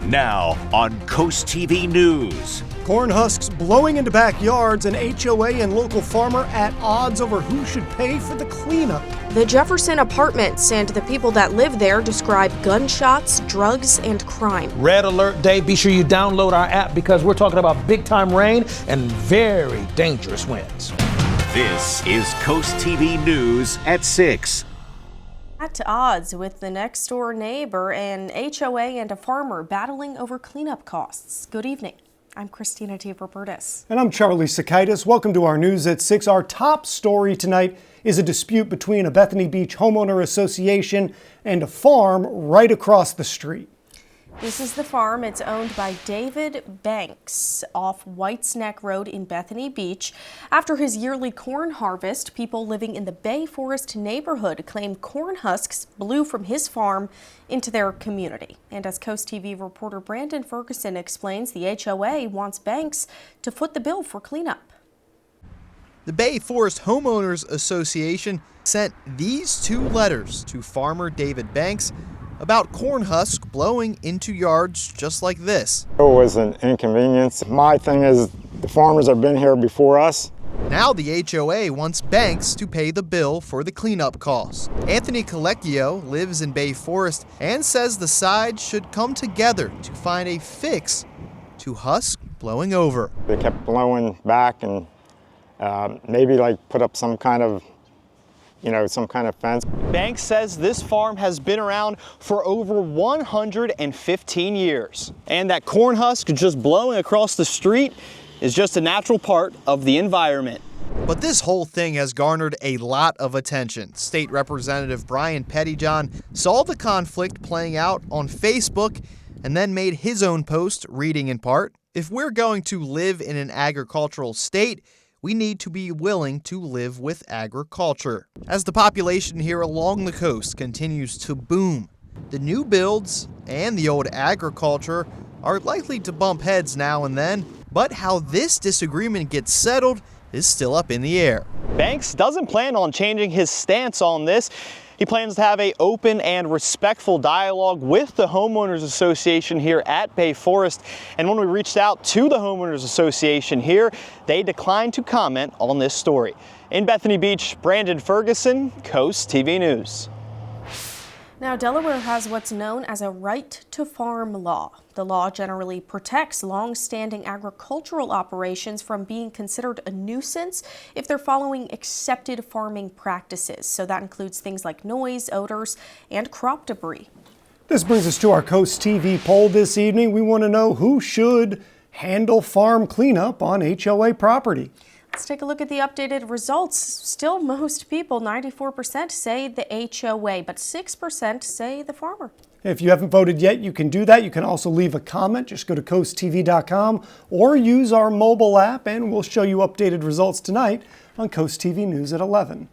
Now on Coast TV News. Corn husks blowing into backyards, an HOA and local farmer at odds over who should pay for the cleanup. The Jefferson Apartments and the people that live there describe gunshots, drugs, and crime. Red Alert Day. Be sure you download our app because we're talking about big time rain and very dangerous winds. This is Coast TV News at 6. At odds with the next door neighbor, an HOA and a farmer battling over cleanup costs. Good evening. I'm Christina Robertis. And I'm Charlie Sakaitis. Welcome to our News at 6. Our top story tonight is a dispute between a Bethany Beach Homeowner Association and a farm right across the street. This is the farm. It's owned by David Banks off White's Neck Road in Bethany Beach. After his yearly corn harvest, people living in the Bay Forest neighborhood claim corn husks blew from his farm into their community. And as Coast TV reporter Brandon Ferguson explains, the HOA wants Banks to foot the bill for cleanup. The Bay Forest Homeowners Association sent these two letters to farmer David Banks about corn husk blowing into yards just like this. It was an inconvenience. My thing is the farmers have been here before us. Now the HOA wants Banks to pay the bill for the cleanup costs. Anthony Colecchio lives in Bay Forest and says the sides should come together to find a fix to husk blowing over. They kept blowing back and maybe like put up some kind of fence. Banks says this farm has been around for over 115 years. And that corn husk just blowing across the street is just a natural part of the environment. But this whole thing has garnered a lot of attention. State Representative Brian Pettyjohn saw the conflict playing out on Facebook and then made his own post reading in part, "If we're going to live in an agricultural state, we need to be willing to live with agriculture." As the population here along the coast continues to boom, the new builds and the old agriculture are likely to bump heads now and then, but how this disagreement gets settled is still up in the air. Banks doesn't plan on changing his stance on this. He plans to have an open and respectful dialogue with the Homeowners Association here at Bay Forest. And when we reached out to the Homeowners Association here, they declined to comment on this story. In Bethany Beach, Brandon Ferguson, Coast TV News. Now, Delaware has what's known as a right to farm law. The law generally protects long-standing agricultural operations from being considered a nuisance if they're following accepted farming practices. So that includes things like noise, odors, and crop debris. This brings us to our Coast TV poll this evening. We want to know who should handle farm cleanup on HOA property. Let's take a look at the updated results. Still, most people, 94%, say the HOA, but 6% say the farmer. If you haven't voted yet, you can do that. You can also leave a comment. Just go to coasttv.com or use our mobile app, and we'll show you updated results tonight on Coast TV News at 11.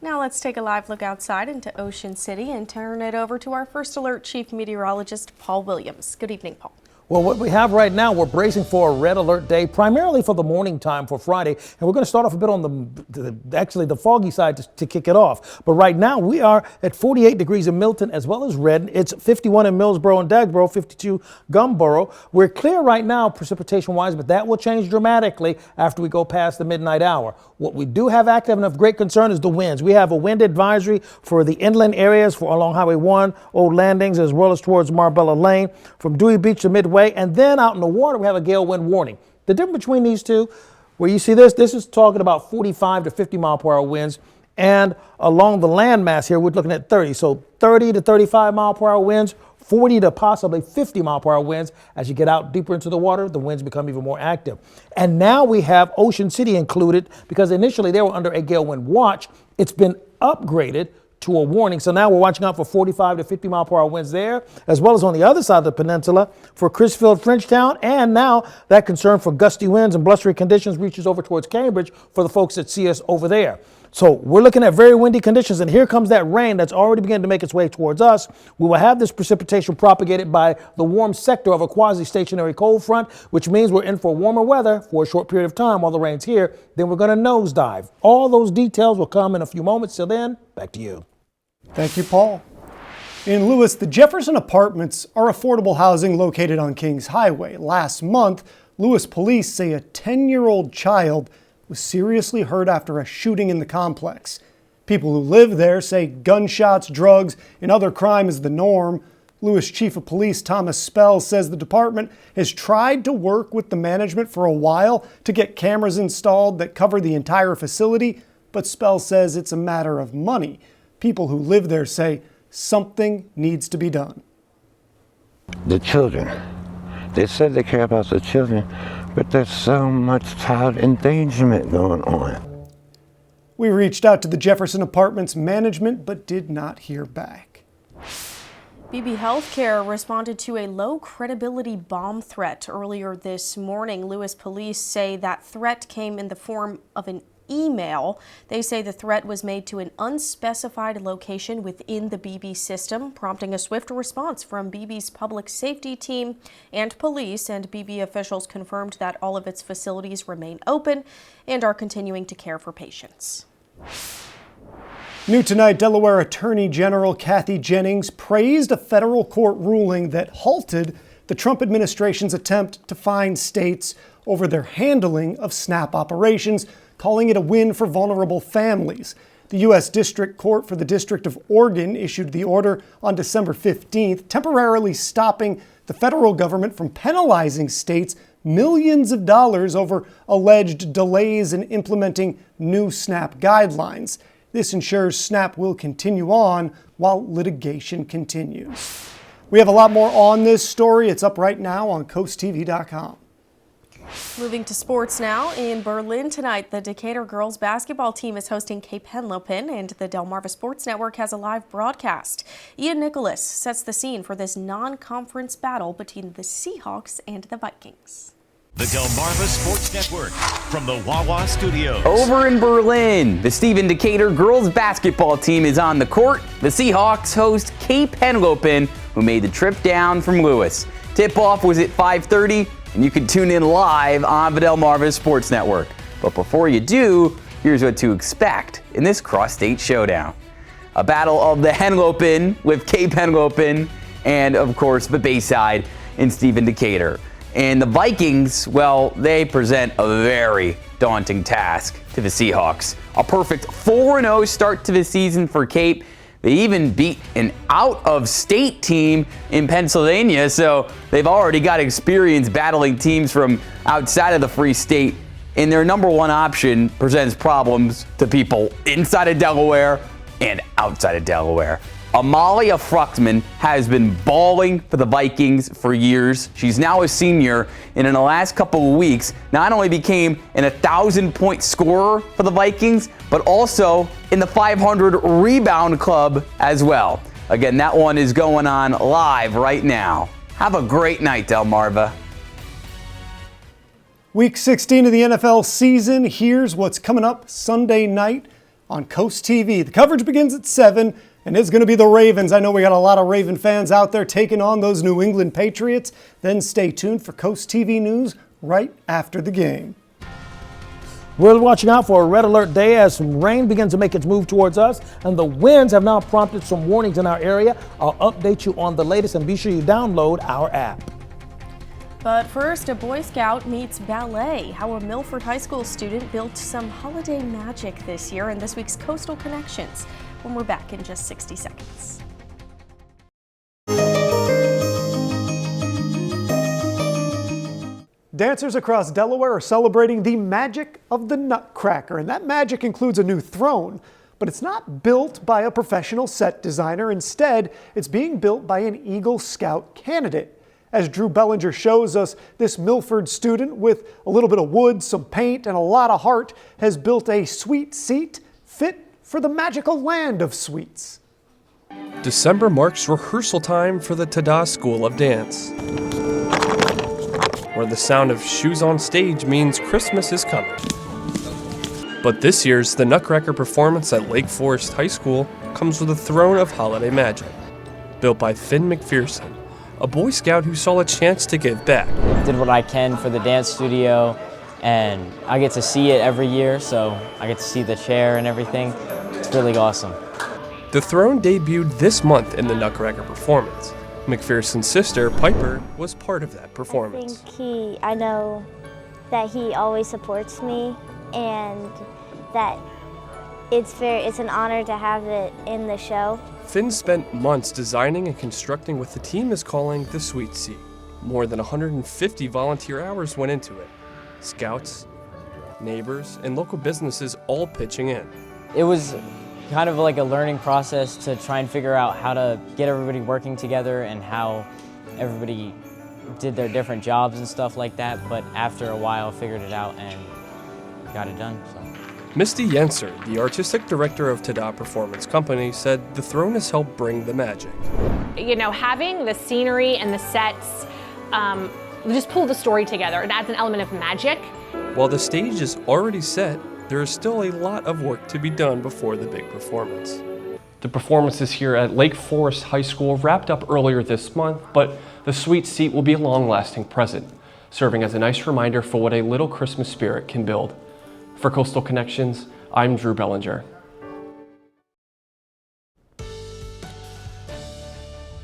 Now let's take a live look outside into Ocean City and turn it over to our First Alert Chief Meteorologist, Paul Williams. Good evening, Paul. Well, what we have right now, we're bracing for a red alert day, primarily for the morning time for Friday. And we're going to start off a bit on the foggy side to kick it off. But right now we are at 48 degrees in Milton as well as red. It's 51 in Millsboro and Dagboro, 52 Gumboro. We're clear right now precipitation wise, but that will change dramatically after we go past the midnight hour. What we do have active and of great concern is the winds. We have a wind advisory for the inland areas for along Highway 1, Old Landings, as well as towards Marbella Lane, from Dewey Beach to Midway. And then out in the water, we have a gale wind warning. The difference between these two, where you see this is talking about 45 to 50 mile per hour winds. And along the landmass here, we're looking at 30. So 30 to 35 mile per hour winds, 40 to possibly 50 mile per hour winds. As you get out deeper into the water, the winds become even more active. And now we have Ocean City included because initially they were under a gale wind watch. It's been upgraded to a warning. So now we're watching out for 45 to 50 mile per hour winds there, as well as on the other side of the peninsula for Crisfield, Frenchtown. And now that concern for gusty winds and blustery conditions reaches over towards Cambridge for the folks that see us over there. So we're looking at very windy conditions, and here comes that rain that's already beginning to make its way towards us. We will have this precipitation propagated by the warm sector of a quasi-stationary cold front, which means we're in for warmer weather for a short period of time while the rain's here. Then we're going to nosedive. All those details will come in a few moments. Till then, back to you. Thank you, Paul. In Lewis, the Jefferson Apartments are affordable housing located on Kings Highway. Last month, Lewis police say a 10-year-old child was seriously hurt after a shooting in the complex. People who live there say gunshots, drugs, and other crime is the norm. Lewis Chief of Police Thomas Spell says the department has tried to work with the management for a while to get cameras installed that cover the entire facility, but Spell says it's a matter of money. People who live there say something needs to be done. The children. They said they care about the children, but there's so much child endangerment going on. We reached out to the Jefferson Apartments management, but did not hear back. BB Healthcare responded to a low credibility bomb threat earlier this morning. Lewis police say that threat came in the form of an email. They say the threat was made to an unspecified location within the BB system, prompting a swift response from BB's public safety team and police, and BB officials confirmed that all of its facilities remain open and are continuing to care for patients. New tonight, Delaware Attorney General Kathy Jennings praised a federal court ruling that halted the Trump administration's attempt to fine states over their handling of SNAP operations, calling it a win for vulnerable families. The U.S. District Court for the District of Oregon issued the order on December 15th, temporarily stopping the federal government from penalizing states millions of dollars over alleged delays in implementing new SNAP guidelines. This ensures SNAP will continue on while litigation continues. We have a lot more on this story. It's up right now on CoastTV.com. Moving to sports now. In Berlin tonight, the Decatur girls basketball team is hosting Cape Henlopen, and the Delmarva Sports Network has a live broadcast. Ian Nicholas sets the scene for this non-conference battle between the Seahawks and the Vikings. The Delmarva Sports Network from the Wawa Studios. Over in Berlin, the Stephen Decatur girls basketball team is on the court. The Seahawks host Cape Henlopen, who made the trip down from Lewis. Tip-off was at 5:30, and you can tune in live on the Delmarva Sports Network. But before you do, here's what to expect in this cross-state showdown. A battle of the Henlopen with Cape Henlopen, and of course the Bayside in Stephen Decatur. And the Vikings, well, they present a very daunting task to the Seahawks. A perfect 4-0 start to the season for Cape. They even beat an out-of-state team in Pennsylvania, so they've already got experience battling teams from outside of the Free State. And their number one option presents problems to people inside of Delaware and outside of Delaware. Amalia Fruchtman has been balling for the Vikings for years. She's now a senior, and in the last couple of weeks, not only became an 1,000-point scorer for the Vikings, but also in the 500 rebound club as well. Again, that one is going on live right now. Have a great night, Delmarva. Week 16 of the NFL season. Here's what's coming up Sunday night on Coast TV. The coverage begins at 7. And it's going to be the Ravens. I know we got a lot of Raven fans out there taking on those New England Patriots. Then stay tuned for Coast TV news right after the game. We're watching out for a red alert day as some rain begins to make its move towards us, and the winds have now prompted some warnings in our area. I'll update you on the latest, and be sure you download our app. But first, a Boy Scout meets ballet. How a Milford High School student built some holiday magic this year in this week's Coastal Connections, when we're back in just 60 seconds. Dancers across Delaware are celebrating the magic of the Nutcracker, and that magic includes a new throne. But it's not built by a professional set designer. Instead, it's being built by an Eagle Scout candidate. As Drew Bellinger shows us, this Milford student with a little bit of wood, some paint, and a lot of heart has built a sweet seat fit for the magical land of sweets. December marks rehearsal time for the Tada School of Dance, where the sound of shoes on stage means Christmas is coming. But this year's The Nutcracker performance at Lake Forest High School comes with a throne of holiday magic, built by Finn McPherson, a Boy Scout who saw a chance to give back. Did what I can for the dance studio, and I get to see it every year, so I get to see the chair and everything. It's really awesome. The throne debuted this month in the Nutcracker performance. McPherson's sister, Piper, was part of that performance. I know that he always supports me and that it's an honor to have it in the show. Finn spent months designing and constructing what the team is calling the Sweet Seat. More than 150 volunteer hours went into it. Scouts, neighbors, and local businesses all pitching in. It was kind of like a learning process to try and figure out how to get everybody working together and how everybody did their different jobs and stuff like that, but after a while figured it out and got it done. So. Misty Yenser, the artistic director of Tada Performance Company, said the throne has helped bring the magic. You know, having the scenery and the sets just pull the story together. It adds an element of magic. While the stage is already set, there is still a lot of work to be done before the big performance. The performances here at Lake Forest High School wrapped up earlier this month, but the Sweet Seat will be a long-lasting present, serving as a nice reminder for what a little Christmas spirit can build. For Coastal Connections, I'm Drew Bellinger.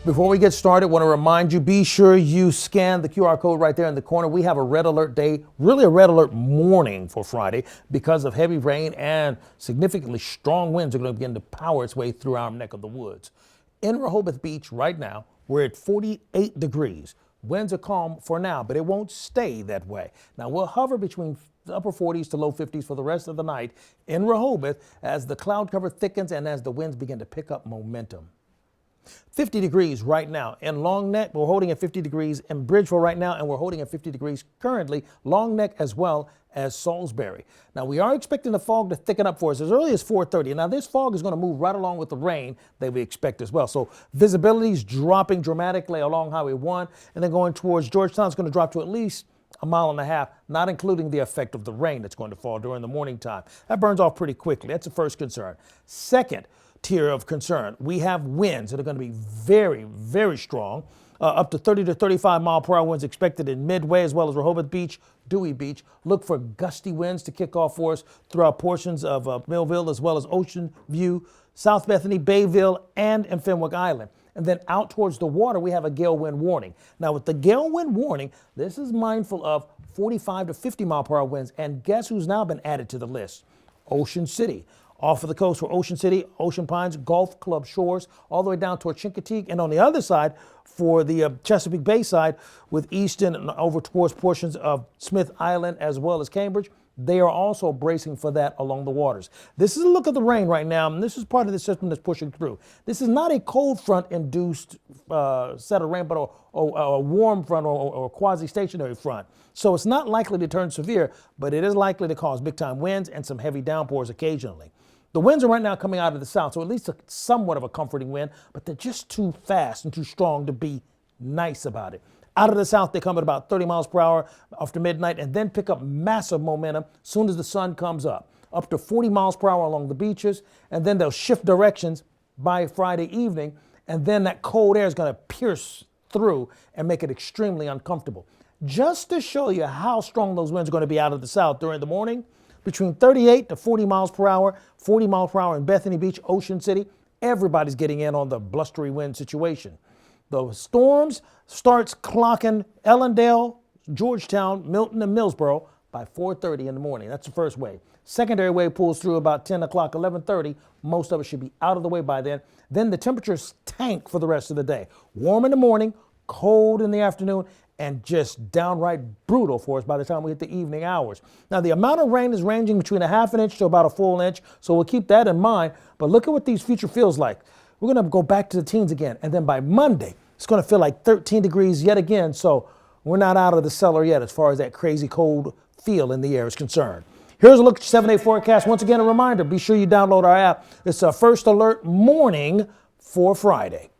Before we get started, I want to remind you, be sure you scan the QR code right there in the corner. We have a red alert day, really a red alert morning for Friday because of heavy rain and significantly strong winds are going to begin to power its way through our neck of the woods. In Rehoboth Beach right now, we're at 48 degrees. Winds are calm for now, but it won't stay that way. Now we'll hover between the upper 40s to low 50s for the rest of the night in Rehoboth as the cloud cover thickens and as the winds begin to pick up momentum. 50 degrees right now in Long Neck. We're holding at 50 degrees in Bridgeville right now, and we're holding at 50 degrees currently, Long Neck as well as Salisbury. Now, we are expecting the fog to thicken up for us as early as 4:30. Now, this fog is going to move right along with the rain that we expect as well. So visibility is dropping dramatically along Highway 1, and then going towards Georgetown is going to drop to at least a mile and a half, not including the effect of the rain that's going to fall during the morning time. That burns off pretty quickly. That's the first concern. Second tier of concern, we have winds that are going to be very, very strong. Up to 30 to 35 mile per hour winds expected in Midway as well as Rehoboth Beach, Dewey Beach. Look for gusty winds to kick off for us throughout portions of Millville as well as Ocean View, South Bethany, Bayville, and in Fenwick Island. And then out towards the water, we have a gale wind warning. Now with the gale wind warning, this is mindful of 45 to 50 mile per hour winds. And guess who's now been added to the list? Ocean City. Off of the coast for Ocean City, Ocean Pines, Gulf Club Shores, all the way down toward Chincoteague. And on the other side, for the Chesapeake Bay side, with Easton and over towards portions of Smith Island as well as Cambridge, they are also bracing for that along the waters. This is a look at the rain right now, and this is part of the system that's pushing through. This is not a cold front induced set of rain, but a warm front or quasi-stationary front. So it's not likely to turn severe, but it is likely to cause big time winds and some heavy downpours occasionally. The winds are right now coming out of the south, so at least somewhat of a comforting wind, but they're just too fast and too strong to be nice about it. Out of the south, they come at about 30 miles per hour after midnight and then pick up massive momentum as soon as the sun comes up to 40 miles per hour along the beaches, and then they'll shift directions by Friday evening, and then that cold air is going to pierce through and make it extremely uncomfortable. Just to show you how strong those winds are going to be out of the south during the morning, between 38 to 40 miles per hour, 40 miles per hour in Bethany Beach, Ocean City, everybody's getting in on the blustery wind situation. The storms starts clocking Ellendale, Georgetown, Milton, and Millsboro by 4:30 in the morning. That's the first wave. Secondary wave pulls through about 10 o'clock, 11:30. Most of it should be out of the way by then. Then the temperatures tank for the rest of the day. Warm in the morning, cold in the afternoon, and just downright brutal for us by the time we hit the evening hours. Now, the amount of rain is ranging between a half an inch to about a full inch, so we'll keep that in mind. But look at what these future feels like. We're going to go back to the teens again, and then by Monday, it's going to feel like 13 degrees yet again, so we're not out of the cellar yet as far as that crazy cold feel in the air is concerned. Here's a look at your 7-day forecast. Once again, a reminder, be sure you download our app. It's our first alert morning for Friday.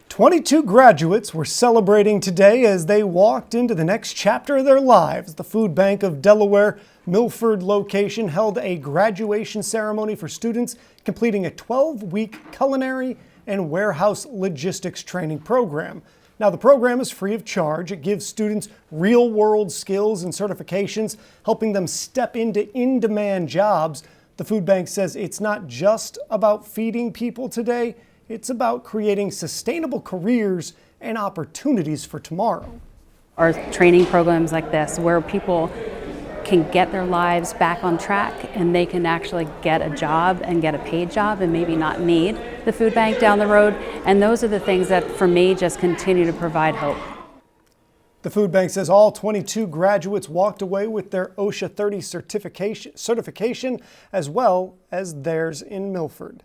22 graduates were celebrating today as they walked into the next chapter of their lives. The Food Bank of Delaware Milford location held a graduation ceremony for students completing a 12-week culinary and warehouse logistics training program. Now, the program is free of charge. It gives students real-world skills and certifications, helping them step into in-demand jobs. The food bank says it's not just about feeding people today, it's about creating sustainable careers and opportunities for tomorrow. Our training programs like this, where people can get their lives back on track and they can actually get a job and get a paid job and maybe not need the food bank down the road. And those are the things that, for me, just continue to provide hope. The food bank says all 22 graduates walked away with their OSHA 30 certification, as well as theirs in Milford.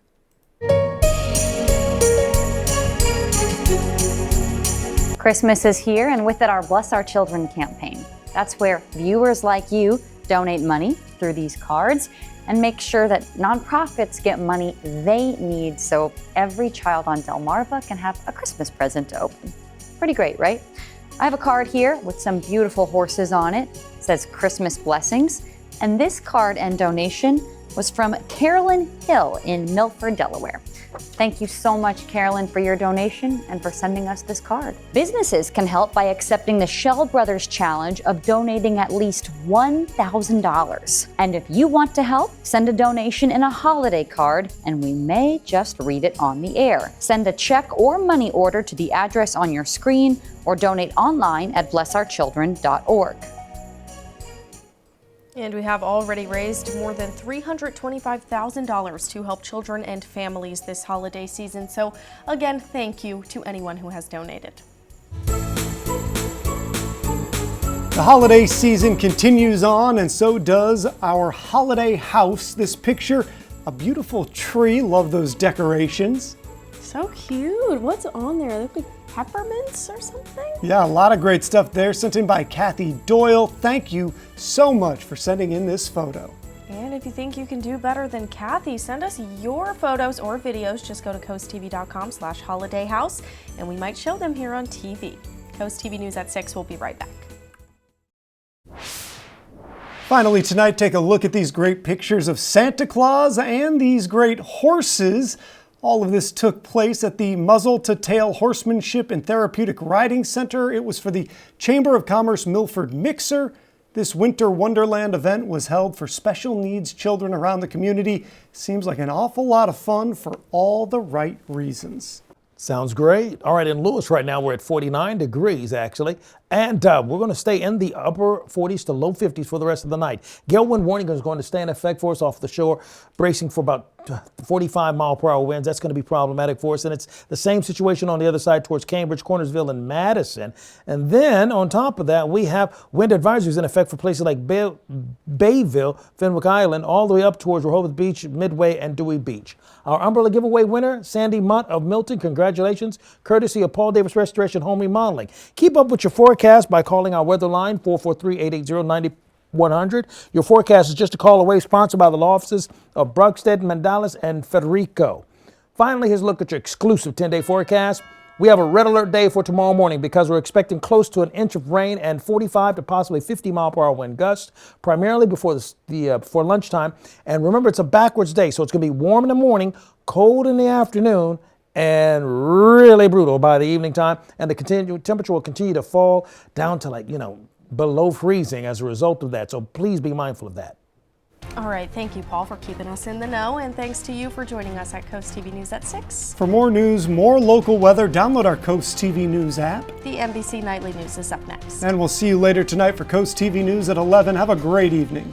Christmas is here, and with it our Bless Our Children campaign. That's where viewers like you donate money through these cards and make sure that nonprofits get money they need so every child on Delmarva can have a Christmas present to open. Pretty great, right? I have a card here with some beautiful horses on it. It says Christmas Blessings. And this card and donation was from Carolyn Hill in Milford, Delaware. Thank you so much, Carolyn, for your donation and for sending us this card. Businesses can help by accepting the Shell Brothers Challenge of donating at least $1,000. And if you want to help, send a donation in a holiday card, and we may just read it on the air. Send a check or money order to the address on your screen or donate online at blessourchildren.org. And we have already raised more than $325,000 to help children and families this holiday season. So again, thank you to anyone who has donated. The holiday season continues on, and so does our holiday house. This picture, a beautiful tree. Love those decorations. So cute. What's on there? They look like peppermints or something? Yeah, a lot of great stuff there, sent in by Kathy Doyle. Thank you so much for sending in this photo. And if you think you can do better than Kathy, send us your photos or videos. Just go to coasttv.com/holidayhouse and we might show them here on TV. Coast TV News at 6. We'll be right back. Finally tonight, take a look at these great pictures of Santa Claus and these great horses. All of this took place at the Muzzle to Tail Horsemanship and Therapeutic Riding Center. It was for the Chamber of Commerce Milford Mixer. This Winter Wonderland event was held for special needs children around the community. Seems like an awful lot of fun for all the right reasons. Sounds great. All right, in Lewis right now we're at 49 degrees actually, and we're going to stay in the upper 40s to low 50s for the rest of the night. Gale wind warning is going to stay in effect for us off the shore, bracing for about 45-mile-per-hour winds. That's going to be problematic for us, and it's the same situation on the other side towards Cambridge, Cornersville, and Madison. And then on top of that, we have wind advisories in effect for places like Bayville, Fenwick Island, all the way up towards Rehoboth Beach, Midway, and Dewey Beach. Our umbrella giveaway winner, Sandy Mutt of Milton, congratulations, courtesy of Paul Davis Restoration Home Remodeling. Keep up with your forecast by calling our weather line, 443-880-9100. Your forecast is just a call away, sponsored by the law offices of Brugstead, Mandalis, and Federico. Finally, here's a look at your exclusive 10-day forecast. We have a red alert day for tomorrow morning because we're expecting close to an inch of rain and 45 to possibly 50-mile-per-hour wind gusts, primarily before lunchtime. And remember, it's a backwards day, so it's going to be warm in the morning, cold in the afternoon, and really brutal by the evening time. And the temperature will continue to fall down to below freezing as a result of that. So please be mindful of that. All right, thank you, Paul, for keeping us in the know, and thanks to you for joining us at Coast TV News at 6. For more news, more local weather, download our Coast TV News app. The NBC Nightly News is up next. And we'll see you later tonight for Coast TV News at 11. Have a great evening.